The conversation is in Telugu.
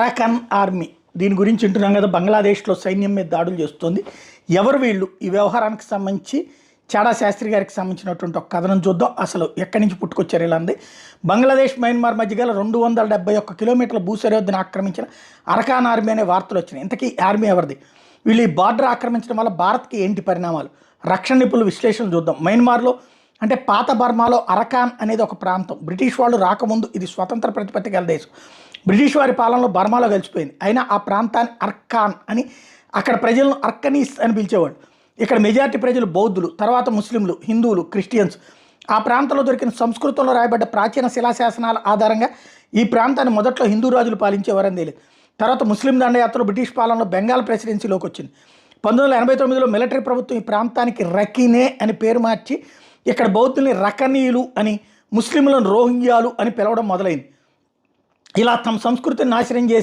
అరాకన్ ఆర్మీ దీని గురించి వింటున్నాం కదా. బంగ్లాదేశ్లో సైన్యం మీద దాడులు చేస్తుంది. ఎవరు వీళ్ళు? ఈ వ్యవహారానికి సంబంధించి చాడా శాస్త్రి గారికి సంబంధించినటువంటి ఒక కథనం చూద్దాం. అసలు ఎక్కడి నుంచి పుట్టుకొచ్చారు ఇలా అంది. బంగ్లాదేశ్ మయన్మార్ మధ్య గల 271 కిలోమీటర్ల భూసరిహద్దును ఆక్రమించిన అరకాన్ ఆర్మీ అనే వార్తలు వచ్చినాయి. ఇంతకీ ఆర్మీ ఎవరిది? వీళ్ళు ఈ బార్డర్ ఆక్రమించడం వల్ల భారత్కి ఏంటి పరిణామాలు? రక్షణ నిపుణుల విశ్లేషణలు చూద్దాం. మయన్మార్లో అంటే పాత బర్మాలో అరకాన్ అనేది ఒక ప్రాంతం. బ్రిటిష్ వాళ్ళు రాకముందు ఇది స్వతంత్ర ప్రతిపత్తి గల దేశం. బ్రిటిష్ వారి పాలనలో బర్మాలో కలిసిపోయింది. అయినా ఆ ప్రాంతాన్ని అర్కాన్ అని, అక్కడ ప్రజలను అర్కనీస్ అని పిలిచేవాడు. ఇక్కడ మెజారిటీ ప్రజలు బౌద్ధులు, తర్వాత ముస్లింలు, హిందువులు, క్రిస్టియన్స్. ఆ ప్రాంతంలో దొరికిన సంస్కృతంలో రాయబడ్డ ప్రాచీన శిలాశాసనాల ఆధారంగా ఈ ప్రాంతాన్ని మొదట్లో హిందూ రాజులు పాలించేవారని తెలియదు. తర్వాత ముస్లిం దండయాత్రలు బ్రిటిష్ పాలనలో బెంగాల్ ప్రెసిడెన్సీలోకి వచ్చింది. 1989లో మిలిటరీ ప్రభుత్వం ఈ ప్రాంతానికి రకీనే అని పేరు మార్చి ఇక్కడ బౌద్ధుల్ని రకనీయులు అని, ముస్లింలను రోహింగ్యాలు అని పిలవడం మొదలైంది. ఇలా తమ సంస్కృతిని నాశనం చేసి